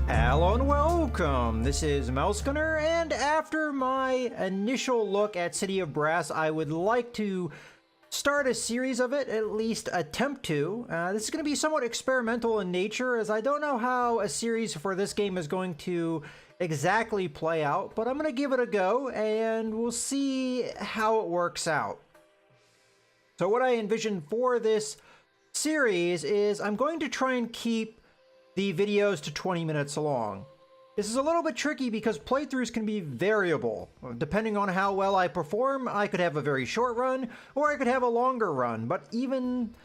Hello and welcome! This is Mousegunner, and after my initial look at City of Brass, I would like to start a series of it, at least attempt to. This is going to be somewhat experimental in nature, as I don't know how a series for this game is going to exactly play out, but I'm going to give it a go, and we'll see how it works out. So what I envision for this series is I'm going to try and keep the videos to 20 minutes long. This is a little bit tricky because playthroughs can be variable. Depending on how well I perform, I could have a very short run, or I could have a longer run. But even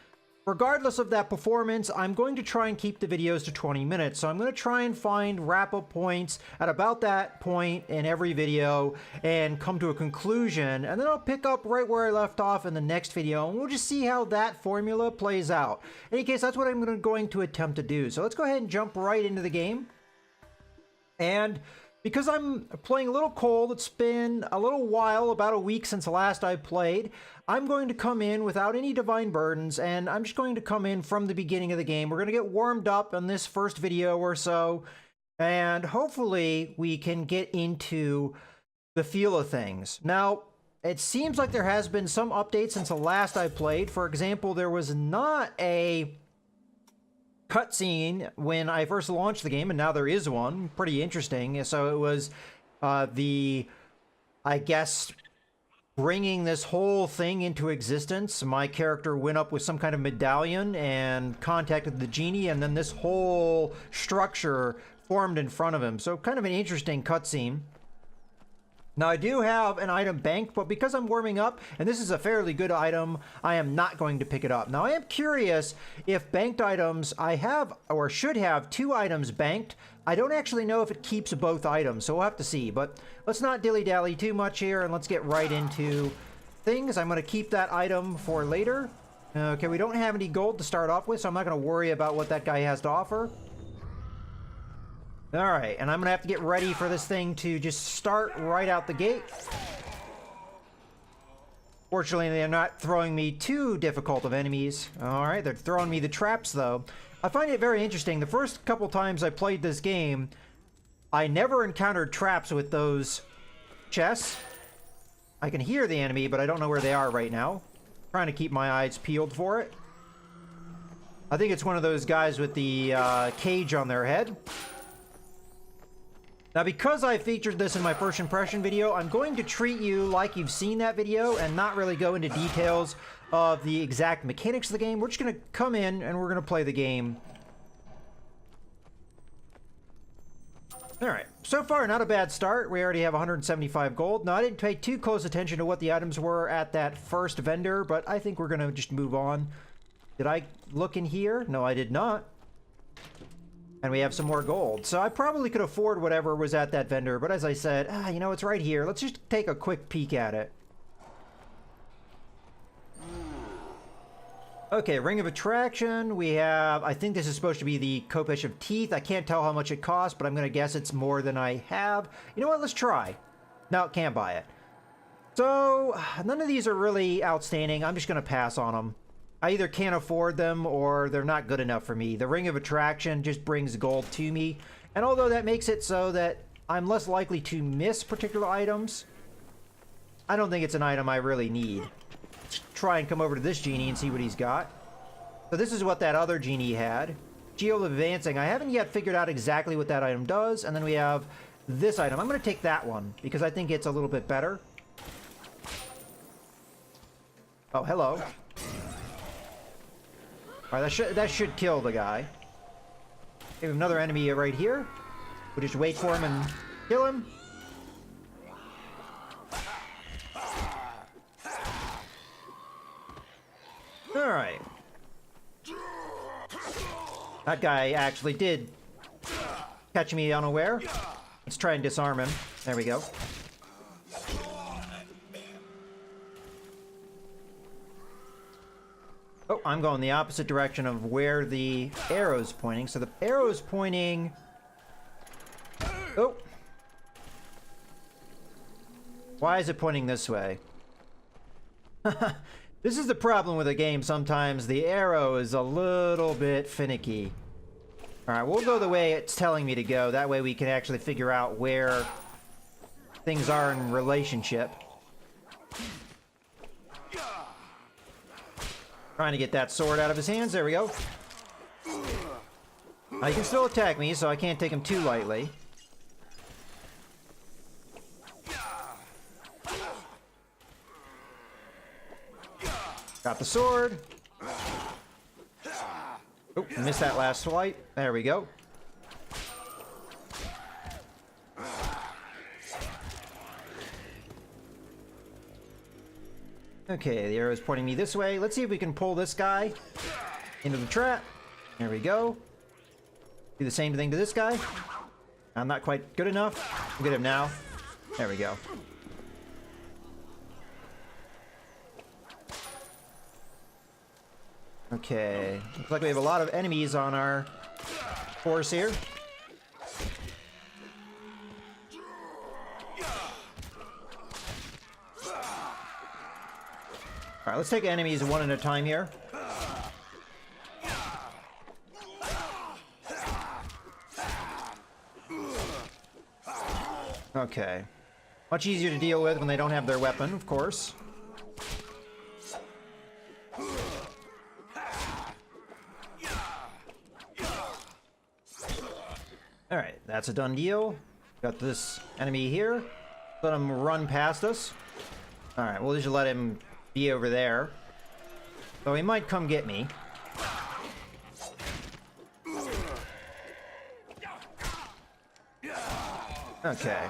regardless of that performance, I'm going to try and keep the videos to 20 minutes. So I'm going to try and find wrap-up points at about that point in every video and come to a conclusion. And then I'll pick up right where I left off in the next video, and we'll just see how that formula plays out. In any case, that's what I'm going to attempt to do. So let's go ahead and jump right into the game. And because I'm playing a little cold, it's been a little while, about a week since the last I played, I'm going to come in without any divine burdens, and I'm just going to come in from the beginning of the game. We're going to get warmed up in this first video or so, and hopefully we can get into the feel of things. Now, it seems like there has been some updates since the last I played. For example, there was not a cutscene when I first launched the game, and now there is one. Pretty interesting. So it was I guess, bringing this whole thing into existence. My character went up with some kind of medallion and contacted the genie, and then this whole structure formed in front of him. So kind of an interesting cutscene. Now, I do have an item banked, but because I'm warming up, and this is a fairly good item, I am not going to pick it up. Now, I am curious if banked items, I have, or should have, 2 items banked. I don't actually know if it keeps both items, so we'll have to see. But let's not dilly-dally too much here, and let's get right into things. I'm going to keep that item for later. Okay, we don't have any gold to start off with, so I'm not going to worry about what that guy has to offer. Alright, and I'm going to have to get ready for this thing to just start right out the gate. Fortunately, they're not throwing me too difficult of enemies. Alright, they're throwing me the traps, though. I find it very interesting. The first couple times I played this game, I never encountered traps with those chests. I can hear the enemy, but I don't know where they are right now. Trying to keep my eyes peeled for it. I think it's one of those guys with the cage on their head. Now, because I featured this in my first impression video, I'm going to treat you like you've seen that video and not really go into details of the exact mechanics of the game. We're just going to come in and we're going to play the game. Alright, so far not a bad start. We already have 175 gold. Now, I didn't pay too close attention to what the items were at that first vendor, but I think we're going to just move on. Did I look in here? No, I did not. And we have some more gold. So I probably could afford whatever was at that vendor. But as I said, you know, it's right here. Let's just take a quick peek at it. Okay, Ring of Attraction. We have, I think this is supposed to be the Kopesh of Teeth. I can't tell how much it costs, but I'm going to guess it's more than I have. You know what? Let's try. No, can't buy it. So, none of these are really outstanding. I'm just going to pass on them. I either can't afford them or they're not good enough for me. The Ring of Attraction just brings gold to me. And although that makes it so that I'm less likely to miss particular items, I don't think it's an item I really need. Let's try and come over to this genie and see what he's got. So this is what that other genie had. Geo Advancing. I haven't yet figured out exactly what that item does. And then we have this item. I'm going to take that one because I think it's a little bit better. Oh, hello. Alright, that should kill the guy. We have another enemy right here. We'll just wait for him and kill him. Alright. That guy actually did catch me unaware. Let's try and disarm him. There we go. Oh, I'm going the opposite direction of where the arrow's pointing. So the arrow's pointing... Oh! Why is it pointing this way? This is the problem with a game sometimes. The arrow is a little bit finicky. Alright, we'll go the way it's telling me to go. That way we can actually figure out where things are in relationship. Trying to get that sword out of his hands. There we go. He can still attack me, so I can't take him too lightly. Got the sword. Oh, missed that last swipe. There we go. Okay, the arrow is pointing me this way. Let's see if we can pull this guy into the trap. There we go. Do the same thing to this guy. I'm not quite good enough. We'll get him now. There we go. Okay. Looks like we have a lot of enemies on our force here. Alright, let's take enemies one at a time here. Okay. Much easier to deal with when they don't have their weapon, of course. Alright, that's a done deal. Got this enemy here. Let him run past us. Alright, we'll just let him be over there. So he might come get me. Okay.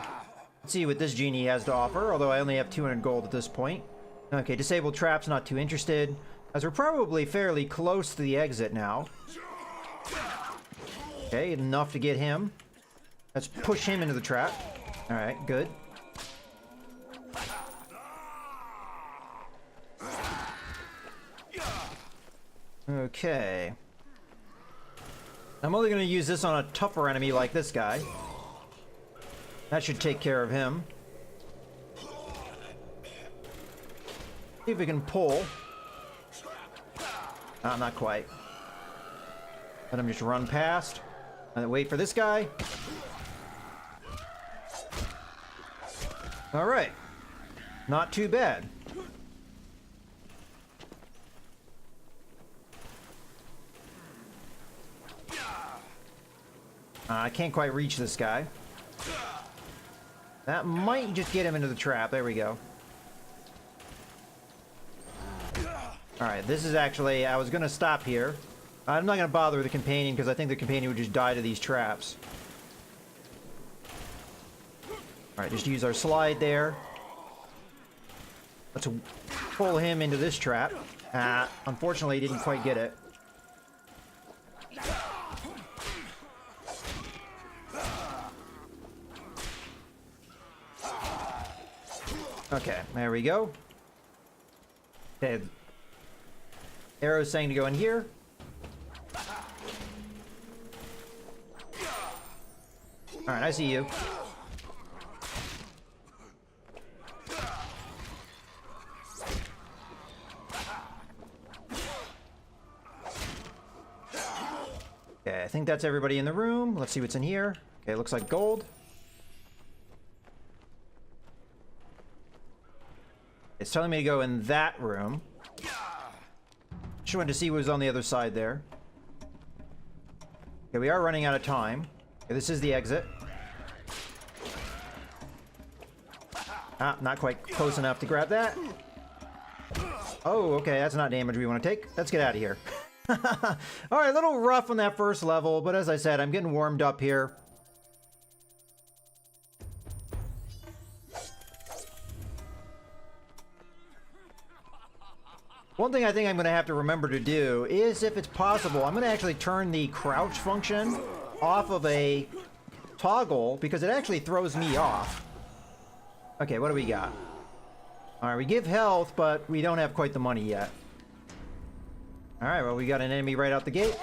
Let's see what this genie has to offer, although I only have 200 gold at this point. Okay, disabled traps, not too interested, as we're probably fairly close to the exit now. Okay, enough to get him. Let's push him into the trap. Alright, good. Okay. I'm only going to use this on a tougher enemy like this guy. That should take care of him. See if we can pull. Not quite. Let him just run past. And then wait for this guy. Alright. Not too bad. I can't quite reach this guy. That might just get him into the trap. There we go. Alright, this is actually... I was going to stop here. I'm not going to bother with the companion because I think the companion would just die to these traps. Alright, just use our slide there. Let's pull him into this trap. Unfortunately, he didn't quite get it. Okay, there we go. Okay. Arrow's saying to go in here. Alright, I see you. Okay, I think that's everybody in the room. Let's see what's in here. Okay, looks like gold. It's telling me to go in that room. Just wanted to see what was on the other side there. Okay, we are running out of time. Okay, this is the exit. Not quite close enough to grab that. Oh, okay, that's not damage we want to take. Let's get out of here. Alright, a little rough on that first level, but as I said, I'm getting warmed up here. One thing I think I'm going to have to remember to do is, if it's possible, I'm going to actually turn the crouch function off of a toggle, because it actually throws me off. Okay, what do we got? Alright, we give health, but we don't have quite the money yet. Alright, well, we got an enemy right out the gate.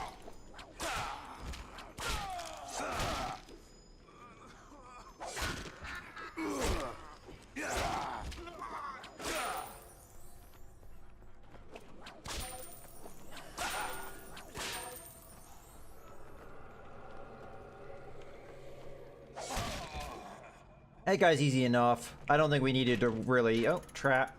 That guy's easy enough. I don't think we needed to really... Oh, trap.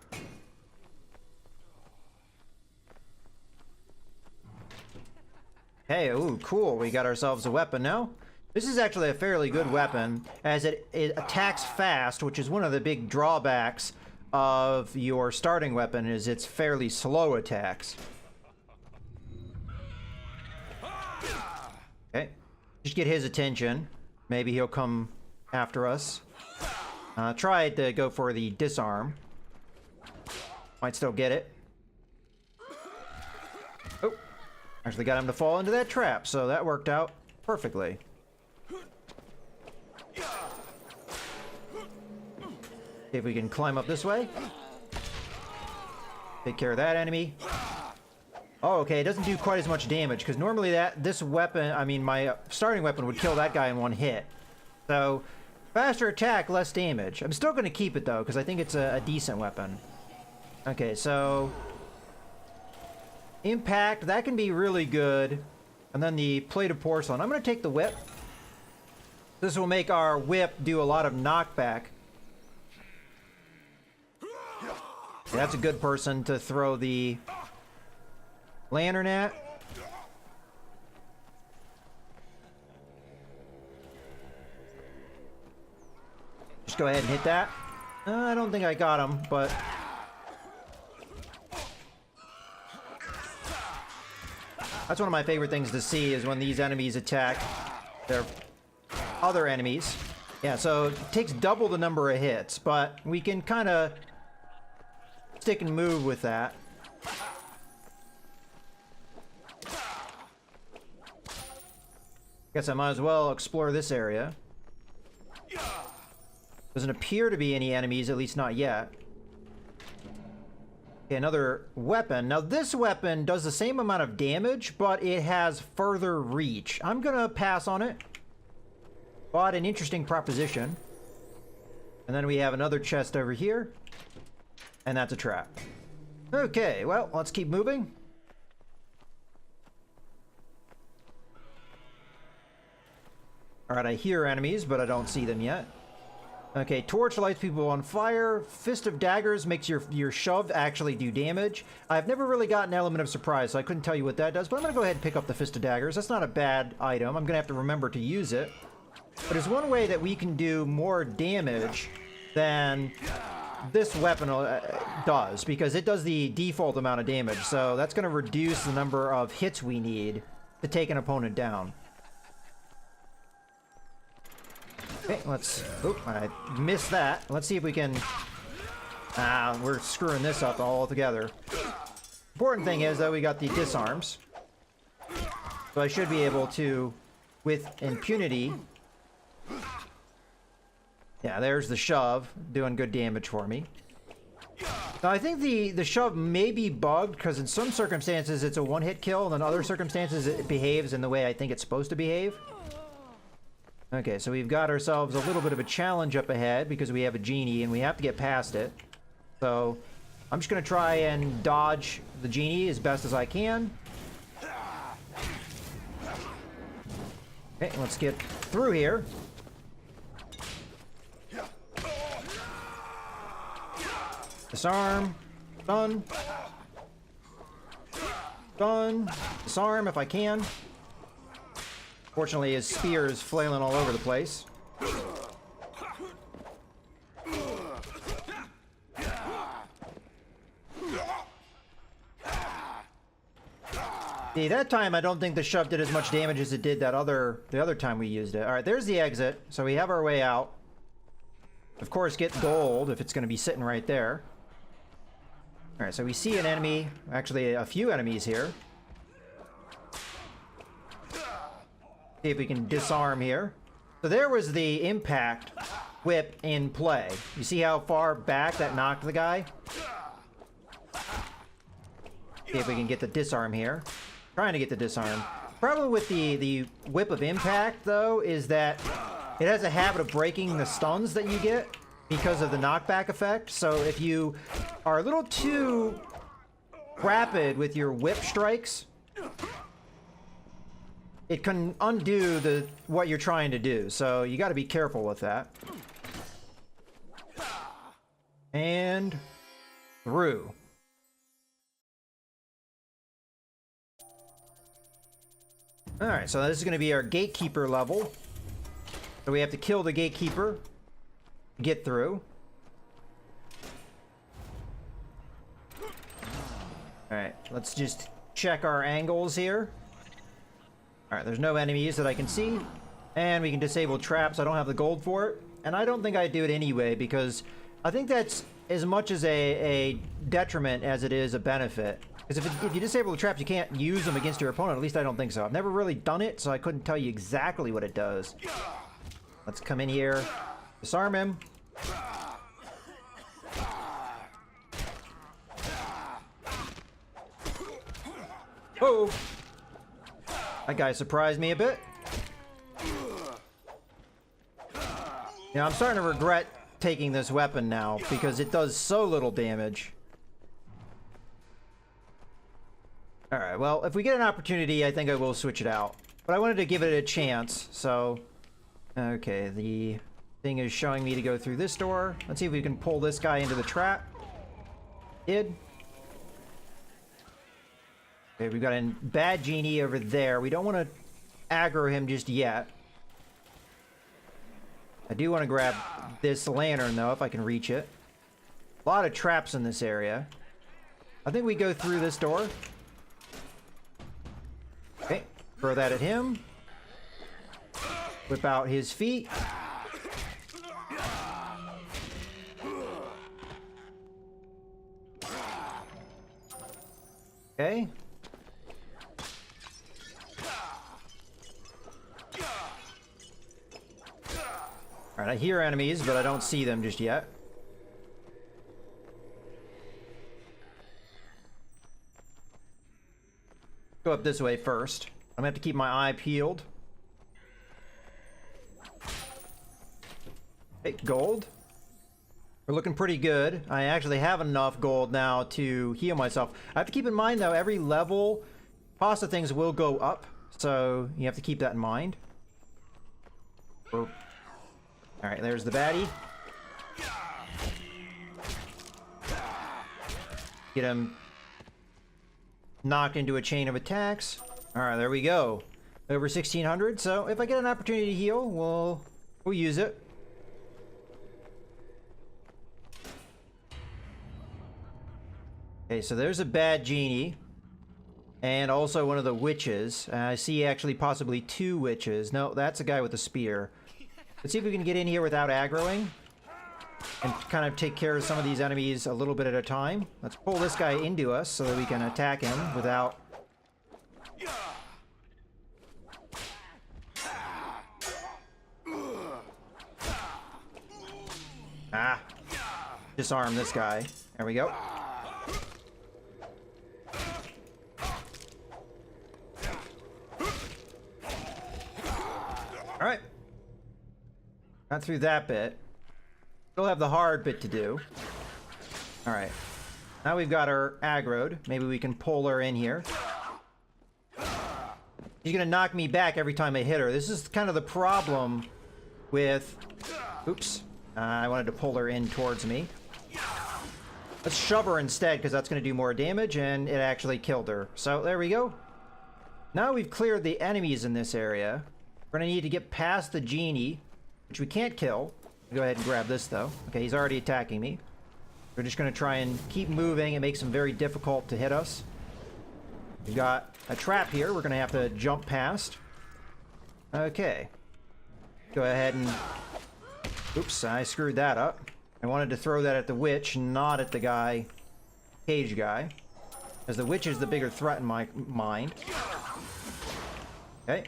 Hey, ooh, cool. We got ourselves a weapon now. This is actually a fairly good weapon, as it attacks fast, which is one of the big drawbacks of your starting weapon, is its fairly slow attacks. Okay. Just get his attention. Maybe he'll come after us. Try to go for the disarm. Might still get it. Oh. Actually got him to fall into that trap, so that worked out perfectly. See if we can climb up this way. Take care of that enemy. Oh, okay, it doesn't do quite as much damage, because normally this weapon, I mean, my starting weapon would kill that guy in one hit. So, faster attack, less damage. I'm still going to keep it, though, because I think it's a decent weapon. Okay, so... Impact, that can be really good. And then the plate of porcelain. I'm going to take the whip. This will make our whip do a lot of knockback. That's a good person to throw the lantern at. Just go ahead and hit that. I don't think I got him, but... That's one of my favorite things to see, is when these enemies attack their other enemies. Yeah, so it takes double the number of hits, but we can kind of stick and move with that. Guess I might as well explore this area. Doesn't appear to be any enemies, at least not yet. Okay, another weapon. Now this weapon does the same amount of damage, but it has further reach. I'm gonna pass on it. But an interesting proposition. And then we have another chest over here. And that's a trap. Okay, well, let's keep moving. Alright, I hear enemies, but I don't see them yet. Okay, torch lights people on fire. Fist of daggers makes your shove actually do damage. I've never really gotten an element of surprise, so I couldn't tell you what that does, but I'm going to go ahead and pick up the fist of daggers. That's not a bad item. I'm going to have to remember to use it. But there's one way that we can do more damage than this weapon does, because it does the default amount of damage, so that's going to reduce the number of hits we need to take an opponent down. Okay, let's... Oop, I missed that. Let's see if we can... we're screwing this up altogether. Important thing is, though, we got the disarms. So I should be able to, with impunity... Yeah, there's the shove, doing good damage for me. Now, I think the shove may be bugged, because in some circumstances it's a one-hit kill, and in other circumstances it behaves in the way I think it's supposed to behave. Okay, so we've got ourselves a little bit of a challenge up ahead because we have a genie and we have to get past it. So I'm just going to try and dodge the genie as best as I can. Okay, let's get through here. Disarm. Done. Done. Disarm if I can. Fortunately, his spear is flailing all over the place. See, that time I don't think the shove did as much damage as it did the other time we used it. Alright, there's the exit, so we have our way out. Of course, get gold if it's going to be sitting right there. Alright, so we see an enemy, actually a few enemies here. See if we can disarm here. So there was the impact whip in play. You see how far back that knocked the guy? See if we can get the disarm here. Trying to get the disarm. Problem with the whip of impact, though, is that it has a habit of breaking the stuns that you get because of the knockback effect. So if you are a little too rapid with your whip strikes, it can undo what you're trying to do, so you got to be careful with that. And through. Alright, so this is going to be our gatekeeper level. So we have to kill the gatekeeper to get through. Alright, let's just check our angles here. Alright, there's no enemies that I can see. And we can disable traps. I don't have the gold for it. And I don't think I'd do it anyway, because I think that's as much as a detriment as it is a benefit. Because if you disable the traps, you can't use them against your opponent. At least I don't think so. I've never really done it, so I couldn't tell you exactly what it does. Let's come in here. Disarm him. Oh! That guy surprised me a bit. Yeah, I'm starting to regret taking this weapon now, because it does so little damage. Alright, well, if we get an opportunity, I think I will switch it out. But I wanted to give it a chance, so... Okay, the thing is showing me to go through this door. Let's see if we can pull this guy into the trap. Did. Okay, we've got a bad genie over there. We don't want to aggro him just yet. I do want to grab this lantern, though, if I can reach it. A lot of traps in this area. I think we go through this door. Okay, throw that at him. Whip out his feet. Okay. Alright, I hear enemies, but I don't see them just yet. Go up this way first. I'm gonna have to keep my eye peeled. Hey, gold. We're looking pretty good. I actually have enough gold now to heal myself. I have to keep in mind, though, every level, cost of things will go up. So you have to keep that in mind. Alright, there's the baddie. Get him knocked into a chain of attacks. Alright, there we go. Over 1600. So if I get an opportunity to heal, we'll use it. Okay, so there's a bad genie. And also one of the witches. I see actually possibly two witches. No, that's a guy with a spear. Let's see if we can get in here without aggroing. And kind of take care of some of these enemies a little bit at a time. Let's pull this guy into us so that we can attack him without... Ah. Disarm this guy. There we go. Alright. Got through that bit. Still have the hard bit to do. Alright. Now we've got her aggroed. Maybe we can pull her in here. She's gonna knock me back every time I hit her. This is kind of the problem with... Oops. I wanted to pull her in towards me. Let's shove her instead, because that's gonna do more damage, and it actually killed her. So, there we go. Now we've cleared the enemies in this area. We're gonna need to get past the genie, which we can't kill. Go ahead and grab this, though. Okay, he's already attacking me. We're just gonna try and keep moving. It makes him very difficult to hit us. We've got a trap here we're gonna have to jump past. Okay. Go ahead and... Oops, I screwed that up. I wanted to throw that at the witch, not at the guy... cage guy. As the witch is the bigger threat in my mind. Okay.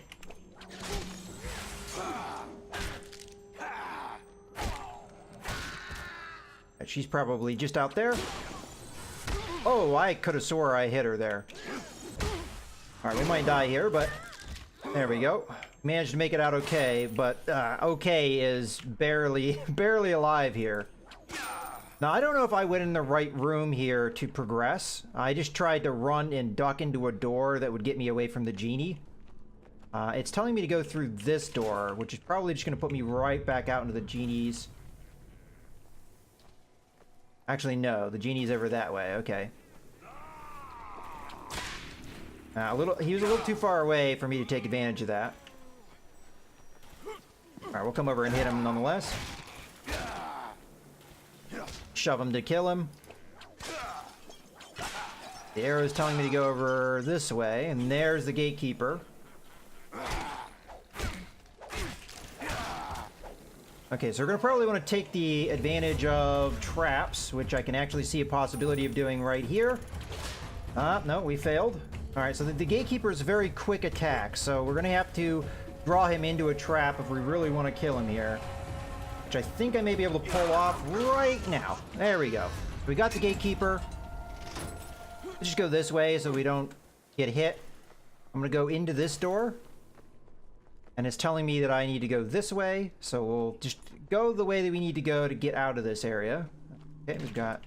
She's probably just out there. Oh, I could have swore I hit her there. Alright, we might die here, but... There we go. Managed to make it out okay, but okay is barely alive here. Now, I don't know if I went in the right room here to progress. I just tried to run and duck into a door that would get me away from the genie. It's telling me to go through this door, which is probably just going to put me right back out into the genie's Actually, no. The genie's over that way. Okay. He was a little too far away for me to take advantage of that. Alright, we'll come over and hit him nonetheless. Shove him to kill him. The arrow is telling me to go over this way, and there's the gatekeeper. Okay, so we're going to probably want to take the advantage of traps, which I can actually see a possibility of doing right here. No, we failed. Alright, so the gatekeeper is a very quick attack, so we're going to have to draw him into a trap if we really want to kill him here. Which I think I may be able to pull off right now. There we go. We got the gatekeeper. Let's just go this way so we don't get hit. I'm going to go into this door. And it's telling me that I need to go this way, so we'll just go the way that we need to go to get out of this area. Okay, we've got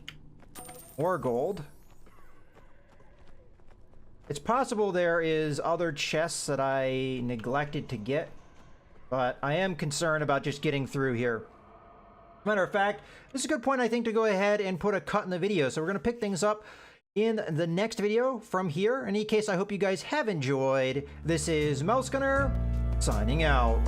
more gold. It's possible there is other chests that I neglected to get, but I am concerned about just getting through here. Matter of fact, this is a good point, I think, to go ahead and put a cut in the video. So we're going to pick things up in the next video from here. In any case, I hope you guys have enjoyed. This is Mouse Gunner, signing out.